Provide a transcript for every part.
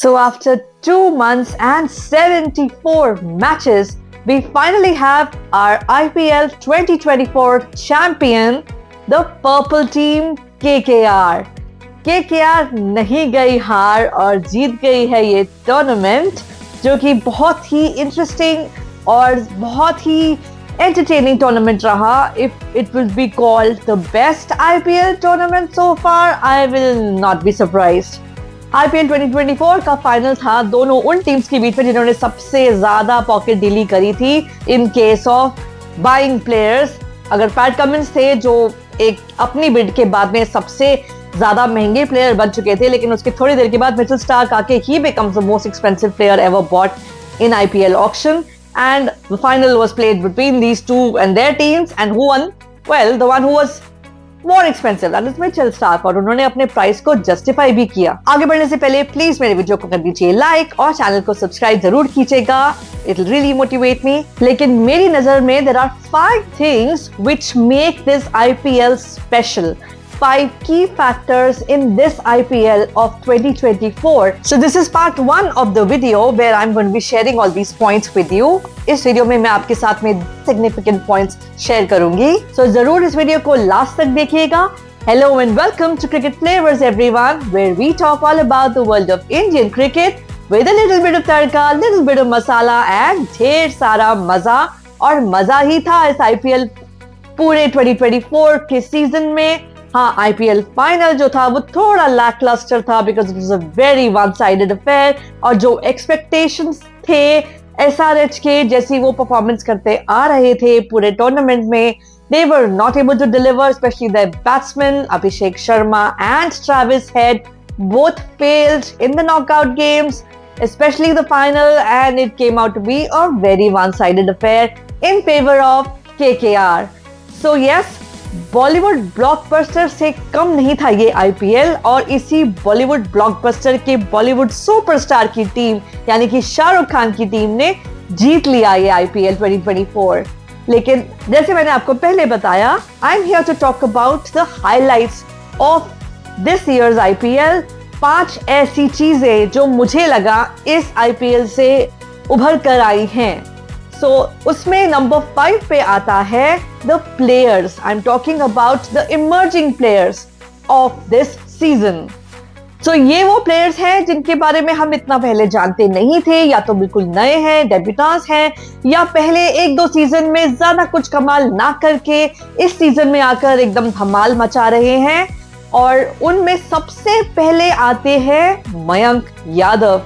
So, after 2 months and 74 matches, we finally have our IPL 2024 champion, the purple team KKR. KKR नहीं गई हार और जीत गई है ये टूर्नामेंट, जो कि बहुत ही इंटरेस्टिंग और बहुत ही entertaining tournament रहा. If it will be called the best IPL tournament so far, I will not be surprised. IPL 2024 का फाइनल था दोनों उन टीम्स के बीच में जिन्होंने सबसे ज्यादा पॉकेट डीली करी थी in case of buying players. अगर पैट कमिंस थे जो एक अपनी बिड के बाद में सबसे ज्यादा महंगे प्लेयर बन चुके थे, लेकिन उसके थोड़ी देर के बाद मिचेल स्टार्क आके ही becomes the most expensive player ever bought in IPL auction. And the final was played between these two and their teams, and who won? Well, the one who was more expensive, that is Mitchell Stark, और उन्होंने अपने price को justify भी किया. आगे बढ़ने से पहले प्लीज मेरे वीडियो को कर दीजिए लाइक और चैनल को सब्सक्राइब जरूर कीजिएगा. It will really motivate me. लेकिन मेरी नजर में there are 5 things which make this IPL special. 5 key factors in this IPL of 2024. So this is part 1 of the video where I'm going to be sharing all these points with you. इस video में मैं आपके साथ में significant points share करूंगी. So जरूर इस video को लास्ट तक देखिएगा. Hello and welcome to Cricket Flavors everyone, where we talk all about the world of Indian cricket with a little bit of tadka, little bit of masala and ढेर सारा मजा. और मजा ही था इस IPL पूरे 2024 के सीजन में. हाँ, IPL फाइनल जो था वो थोड़ा लैकलस्टर था because it was a very one sided affair. और जो एक्सपेक्टेशंस थे SRH के, जैसी वो परफॉर्मेंस करते आ रहे थे पूरे टूर्नामेंट में, they were not able to deliver, especially their batsmen Abhishek Sharma and Travis Head both failed in the knockout games, especially the final, and it came out to be a very one-sided affair in favor of KKR. So yes, Bollywood blockbuster से कम नहीं था ये IPL, और इसी Bollywood blockbuster के Bollywood superstar की team यानी कि शाहरुख खान की टीम ने जीत लिया ये IPL 2024. लेकिन जैसे मैंने आपको पहले बताया, I am here to talk about the highlights of this year's IPL. 5 ऐसी चीजें जो मुझे लगा इस IPL से उभर कर आई हैं. So, उसमें नंबर 5 पे आता है the players. I'm talking about the emerging players of this season. So, ये वो players हैं जिनके बारे में हम इतना पहले जानते नहीं थे, या तो बिल्कुल नए हैं, डेब्यूटेंट्स हैं, या पहले 1-2 सीजन में ज्यादा कुछ कमाल ना करके इस सीजन में आकर एकदम धमाल मचा रहे हैं. और उनमें सबसे पहले आते हैं मयंक यादव.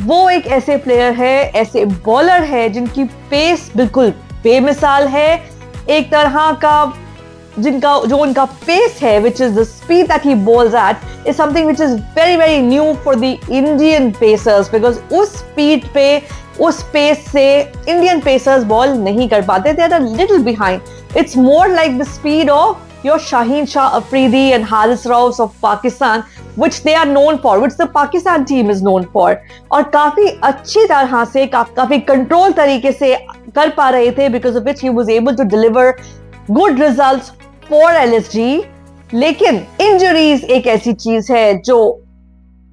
वो एक ऐसे प्लेयर है, ऐसे बॉलर है जिनकी पेस बिल्कुल बेमिसाल है. एक तरह का जो उनका पेस है, which is the speed that he bowls at, is something which is very very new for the Indian pacers, because उस स्पीड पे, उस पेस से इंडियन पेसर्स बॉल नहीं कर पाते. They are a little behind. It's more like the speed of your Shaheen Shah Afridi and Haris Rauf of Pakistan, which they are known for, which the Pakistan team is known for. और काफी अच्छी तरह से, काफी control तरीके से कर पा रहे थे, because of which he was able to deliver good results for LSG. लेकिन इंजरीज एक ऐसी चीज है जो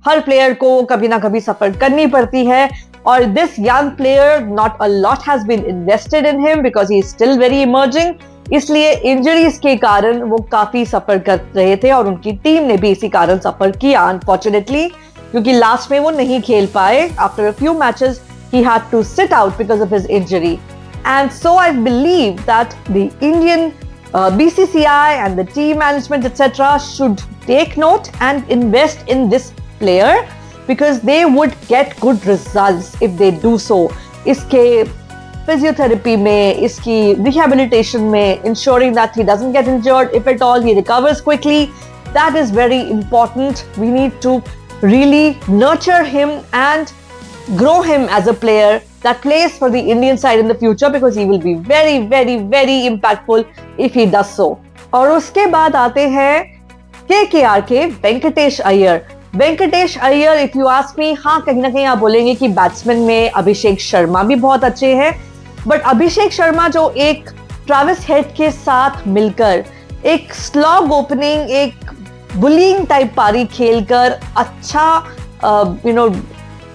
हर प्लेयर को कभी ना कभी सफर करनी पड़ती है. और this young player, not a lot has been invested in him because he is still very emerging. इसलिए इंजरीज के कारण वो काफी सफर कर रहे थे, और उनकी टीम ने भी इसी कारण सफर किया अनफॉर्चुनेटली, क्योंकि लास्ट में वो नहीं खेल पाए. After a few matches he had to sit out because of his injury. And so I believe that the Indian BCCI and the team management etc. should take note and invest in this player, because they would get good results if they do so. इसके physiotherapy में, इसकी rehabilitation में, ensuring that he doesn't get injured, if at all he recovers quickly, that is very important. We need to really nurture him and grow him as a player that plays for the Indian side in the future, because he will be very very very impactful if he does so. और उसके बाद आते हैं KKR के Venkatesh Iyer. Venkatesh Iyer, if you ask me, हाँ कहीं ना कहीं आप बोलेंगे कि बैट्समैन में अभिषेक शर्मा भी बहुत अच्छे हैं, बट अभिषेक शर्मा जो एक ट्रेविस हेड के साथ मिलकर एक स्लॉग ओपनिंग, एक बुलिंग टाइप पारी खेलकर अच्छा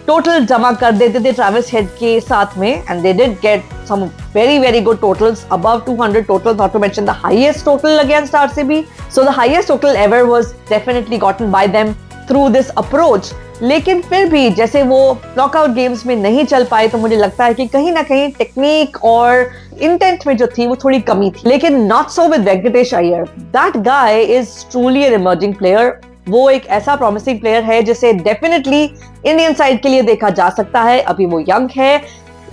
टोटल जमा कर देते थे ट्रैविस हेड के साथ में, and they did get some very good totals, above 200 totals, not to mention the highest total against RCB. So the highest total ever was definitely gotten by them through this approach. लेकिन फिर भी जैसे वो knockout games में नहीं चल पाए, तो मुझे लगता है कि कहीं ना कहीं टेक्निक और इंटेंट में जो थी वो थोड़ी कमी थी. लेकिन not so with Venkatesh Iyer. That guy is truly an emerging player. वो एक ऐसा प्रॉमिसिंग प्लेयर है जिसे डेफिनेटली इंडियन साइड के लिए देखा जा सकता है. अभी वो यंग है,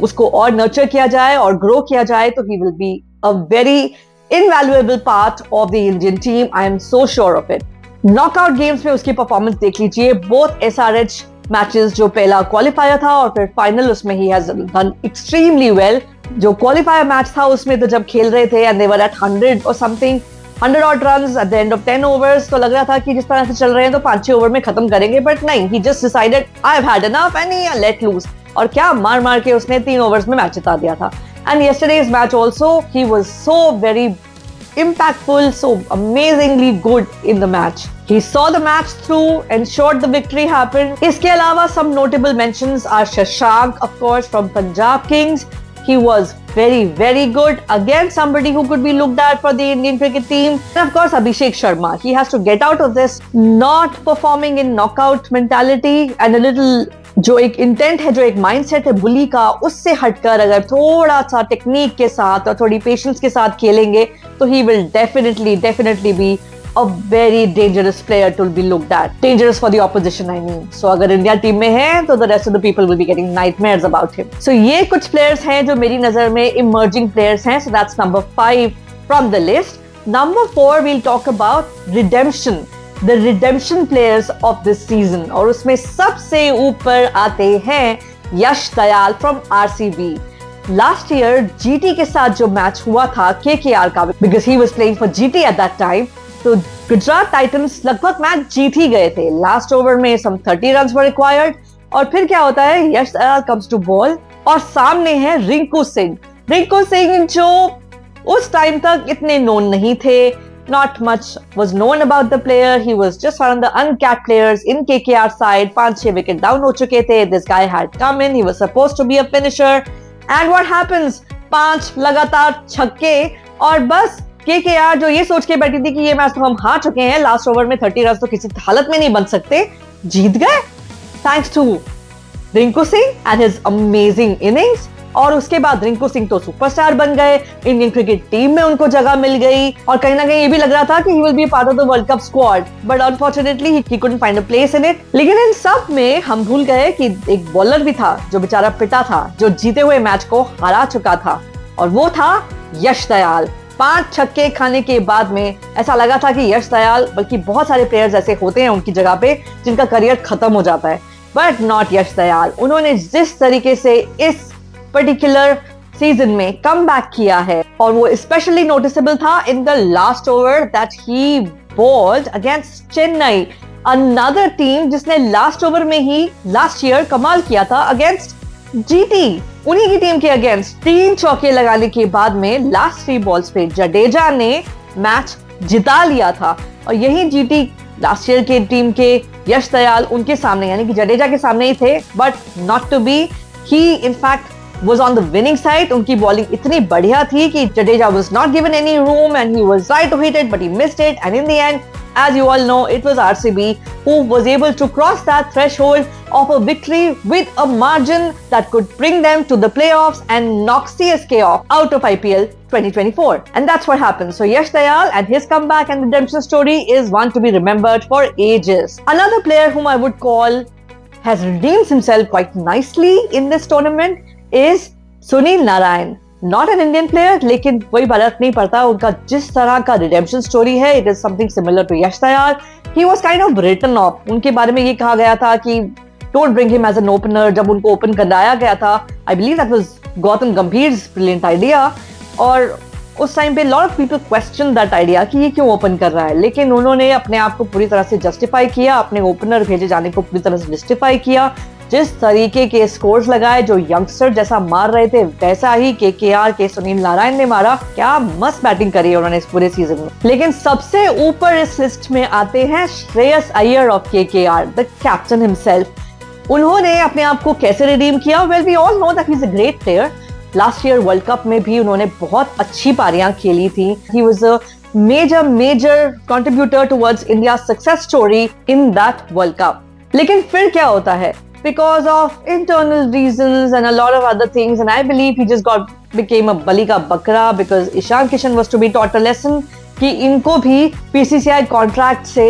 उसको और नर्चर किया जाए और ग्रो किया जाए तो he will be a very invaluable part of the Indian team. I am so sure of it. Knockout games में उसकी परफॉर्मेंस देख लीजिए. बोथ एसआरएच मैचेस, जो पहला क्वालिफायर था और फिर फाइनल, उसमें he has done extremely well. जो क्वालिफायर मैच था उसमें तो जब खेल रहे थे एंड दे वर एट 100 और something, 100 odd runs at the end of 10 overs, तो लग रहा था कि जिस तरह से चल रहे हैं तो 5-6 ओवर में खत्म करेंगे, बट नहीं, he just decided I've had enough and he let loose. और क्या मार मार के उसने 3 ओवर्स में मैच जिता दिया था. And yesterday's match also, he was so very impactful, so amazingly good in the match. He saw the match through, ensured the victory happened. इसके अलावा some notable mentions are Shashank, of course, from Punjab Kings. He was very good. Again, somebody who could be looked at for the Indian cricket team. And of course, Abhishek Sharma. He has to get out of this not performing in knockout mentality and a little जो एक intent है, जो एक mindset है बुली का, उससे हटकर अगर थोड़ा सा टेक्निक के साथ और थोड़ी पेशेंस के साथ खेलेंगे तो he will definitely be a very dangerous player to be looked at. Dangerous for the opposition, I mean. So अगर इंडिया टीम में है तो the rest of the people will be getting nightmares about him. So ये कुछ players हैं जो मेरी नजर में emerging players हैं. So that's number 5 from the list. Number 4 we'll talk about redemption. The redemption players of this season. और उसमें सबसे ऊपर आते हैं यश Dayal from RCB. Last year GT के साथ जो मैच हुआ था KKR का, because he was playing for GT at that time, तो गुजरात टाइटंस लगभग मैच जीत ही गए थे. लास्ट ओवर में some 30 रन्स वर रिक्वायर्ड और फिर क्या होता है, यश दयाल कम्स टू बॉल और सामने है रिंकू सिंह. रिंकू सिंह जो उस टाइम तक इतने नोन नहीं थे. Not much was known about the player. He was just one of the uncapped players in KKR side. 5-6 wicket down हो चुके थे. This guy had come in. He was supposed to be a finisher. And what happens? 5 लगातार छक्के और बस KKR जो ये सोच के बैठी थी कि ये मैच तो हम हार चुके हैं, लास्ट ओवर में 30 रन तो किसी हालत में नहीं बन सकते, जीत गए thanks to Rinku Singh and his amazing innings. और उसके बाद रिंकू सिंह तो सुपरस्टार बन गए. इंडियन क्रिकेट टीम में उनको जगह मिल गई और कहीं ना कहीं ये भी लग रहा था कि he will be part of the world cup squad, but unfortunately he couldn't find a place in it. लेकिन इन सब में हम भूल गए कि एक बॉलर भी था जो बेचारा पिटा था, जो जीते हुए मैच को हरा चुका था, और वो था यश दयाल. 5 छक्के खाने के बाद में ऐसा लगा था कि यश दयाल, बल्कि बहुत सारे प्लेयर्स ऐसे होते हैं उनकी जगह पे जिनका करियर खत्म हो जाता है, बट नॉट यश दयाल. उन्होंने जिस तरीके से इस पर्टिकुलर सीजन में कम बैक किया है, और वो स्पेशली नोटिसेबल था in the last over that he bowled against Chennai, another team जिसने लास्ट ओवर में ही लास्ट ईयर कमाल किया था अगेंस्ट जीटी. उन्हीं की टीम के अगेंस्ट 3 चौके लगाने के बाद में लास्ट 3 बॉल्स पे जडेजा ने मैच जिता लिया था. और यही जीटी लास्ट ईयर के टीम के यश दयाल उनके सामने, यानी कि जडेजा के सामने ही थे, but not to be. He in fact was on the winning side. उनकी बॉलिंग इतनी बढ़िया थी कि Jadeja was not given any room and he was trying to hit it but he missed it, and in the end, as you all know, it was RCB who was able to cross that threshold of a victory with a margin that could bring them to the playoffs and knock CSK off out of IPL 2024. And that's what happened. So Yash Dayal and his comeback and redemption story is one to be remembered for ages. Another player whom I would call has redeemed himself quite nicely in this tournament is Sunil Narine. Not an Indian player, लेकिन कोई फर्क नहीं पड़ता. उनका जिस तरह का redemption story है, it is something similar to Yash Dayal. He was kind of written off. उनके बारे में ये कहा गया था कि don't bring him as an opener. जब उनको ओपन कराया गया था, I believe that was Gautam Gambhir's brilliant idea. और उस टाइम पे lot of people questioned that idea कि ये क्यों ओपन कर रहा है, लेकिन उन्होंने अपने आप को पूरी तरह से जस्टिफाई किया, अपने ओपनर भेजे जाने को पूरी तरह से जस्टिफाई किया. जिस तरीके के स्कोर्स लगाए, जो यंगस्टर जैसा मार रहे थे वैसा ही केकेआर के सुनील नारायण ने मारा. क्या मस्त बैटिंग करी उन्होंने इस पूरे सीजन में. लेकिन सबसे ऊपर इस लिस्ट में आते हैं Shreyas Iyer of KKR, the captain himself. उन्होंने अपने आप को कैसे रिडीम किया? Well, we all know that he is a great player. Last year world cup में भी उन्होंने बहुत अच्छी पारियां खेली थी. He was a major contributor towards India success story in that world cup. लेकिन फिर क्या होता है? Because of internal reasons and a lot of other things, and I believe he just became a bali ka bakra because Ishan Kishan was to be taught a lesson कि इनको भी PCCI contract से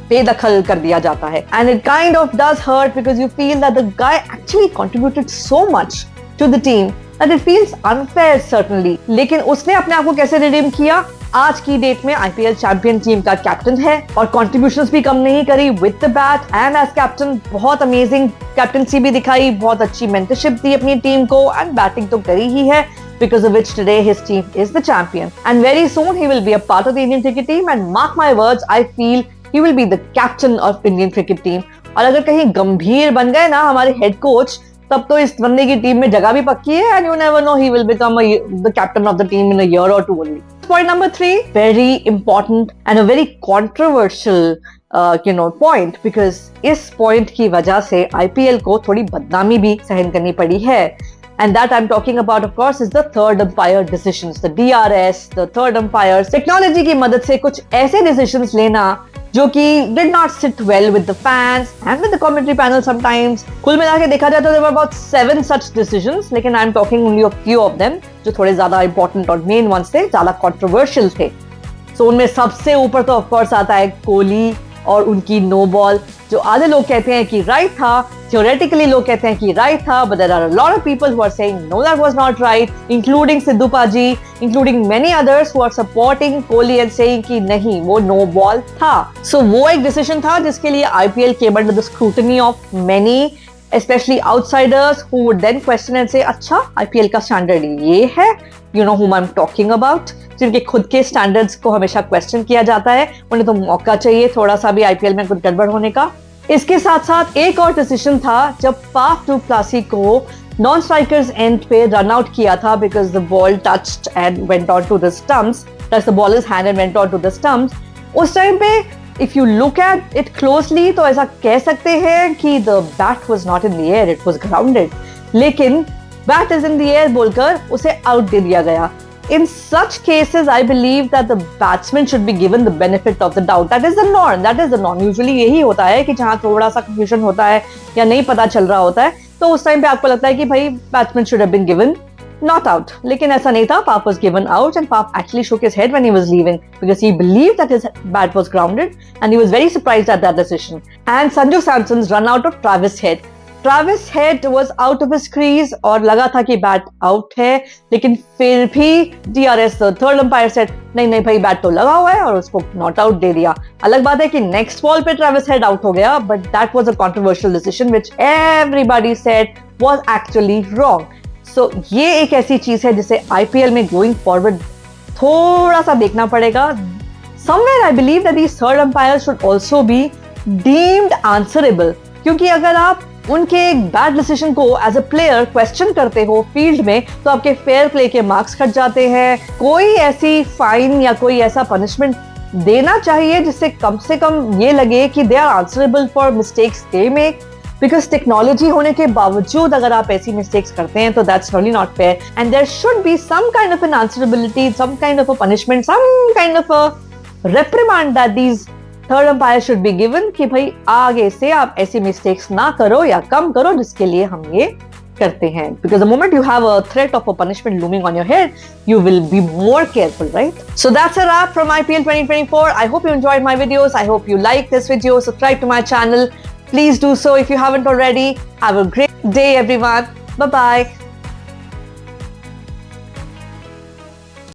बेदखल कर दिया जाता है. And it kind of does hurt because you feel that the guy actually contributed so much to the team that it feels unfair certainly. लेकिन उसने अपने आप को कैसे रिडीम किया? आज की डेट में IPL चैंपियन टीम का कैप्टन है और कंट्रीब्यूशंस भी कम नहीं करी with the bat and as captain. बहुत अमेजिंग कैप्टनसी भी दिखाई, बहुत अच्छी मेंटरशिप दी अपनी टीम को एंड बैटिंग तो करी ही है, because of which today his team is the champion. And very soon he will be a part of the Indian cricket team and mark my words, I feel he will be the captain of Indian cricket team. और अगर कहीं गंभीर बन गए ना हमारे head coach, तब तो इस बंदे की टीम में जगह भी पक्की है and you never know, he will become the captain of the team in a year or two only. Point number 3, very important and a very controversial point, because इस point की वजह से IPL को थोड़ी बदनामी भी सहन करनी पड़ी है. And that I'm talking about, of course, is the third umpire decisions, the DRS, the third umpires. Technology की मदद से कुछ ऐसे decisions लेना जो कि did not sit well with the fans and with the commentary panel sometimes. कुल मिला के देखा जाए तो there were about 7 such decisions, लेकिन I'm talking only of few of them जो थोड़े ज्यादा important और main ones थे, ज्यादा controversial थे. So उनमें सबसे ऊपर तो of course आता है कोहली और उनकी नो बॉल, जो आधे लोग कहते हैं कि राइट था, थियोरेटिकली लोग कहते हैं कि राइट था, but there are a lot of people who are saying no, that was not right, including Sidhu paaji, including many others who are supporting Kohli and saying कि नहीं, वो नो बॉल था. सो वो एक डिसीजन था जिसके लिए IPL came under the scrutiny of many, especially outsiders who would then question and say, अच्छा IPL का स्टैंडर्ड ये है, you know whom I'm talking about, जिनके खुद के स्टैंडर्ड्स को हमेशा क्वेश्चन किया जाता है. उन्हें तो मौका चाहिए थोड़ा सा भी आईपीएल में कुछ गड़बड़ होने का. इसके साथ साथ एक और डिसीजन था जब फाफ डू प्लेसी को नॉन स्ट्राइकर्स एंड पे रन आउट किया था because the ball touched and went on to the stumps, touch the bowler's hand and went on to the stumps. उस टाइम पे if you look at it closely तो ऐसा कह सकते हैं कि the bat was not in the air, it was grounded. लेकिन bat is in the air बोलकर उसे out दे दिया गया. In such cases, I believe that the batsman should be given the benefit of the doubt. That is the norm. That is the norm. Usually यही होता है कि जहाँ थोड़ा सा confusion होता है या नहीं पता चल रहा होता है, तो उस टाइम पे आपको लगता है कि भाई batsman should have been given not out. लेकिन ऐसा नहीं था. Paaf was given out and Paaf actually shook his head when he was leaving because he believed that his bat was grounded and he was very surprised at that decision. And Sanju Samson's run out of Travis Head. Travis Head was out of his crease और लगा था कि bat out है, लेकिन फिर भी DRS third umpire said नहीं भाई बैट तो लगा हुआ है और उसको नॉट आउट दे दिया. अलग बात है कि नेक्स्ट बॉल पे ट्रेविस हेड आउट हो गया, but that was a controversial decision which everybody said was actually wrong. So ये एक ऐसी चीज है जिसे आईपीएल में गोइंग फॉरवर्ड थोड़ा सा देखना पड़ेगा. Somewhere I believe that these third umpires should also be deemed answerable, क्योंकि अगर आप उनके एक बैड डिसीजन को एज अ प्लेयर क्वेश्चन करते हो फील्ड में तो आपके फेयर प्ले के मार्क्स कट जाते हैं. कोई ऐसी फाइन या कोई ऐसा पनिशमेंट देना चाहिए जिससे कम से कम ये लगे कि they are answerable for mistakes they make. Because technology होने के बावजूद अगर आप ऐसी मिस्टेक्स करते हैं तो that's really not fair and there should be some kind of an answerability, some kind of a punishment, some kind of a reprimand that these third umpire should be given कि भाई आगे से आप ऐसी mistakes ना करो या कम करो जिसके लिए हम ये करते हैं. Because the moment you have a threat of a punishment looming on your head, you will be more careful, right? So that's a wrap from IPL 2024. I hope you enjoyed my videos. I hope you liked this video. Subscribe to my channel. Please do so if you haven't already. Have a great day, everyone. Bye-bye.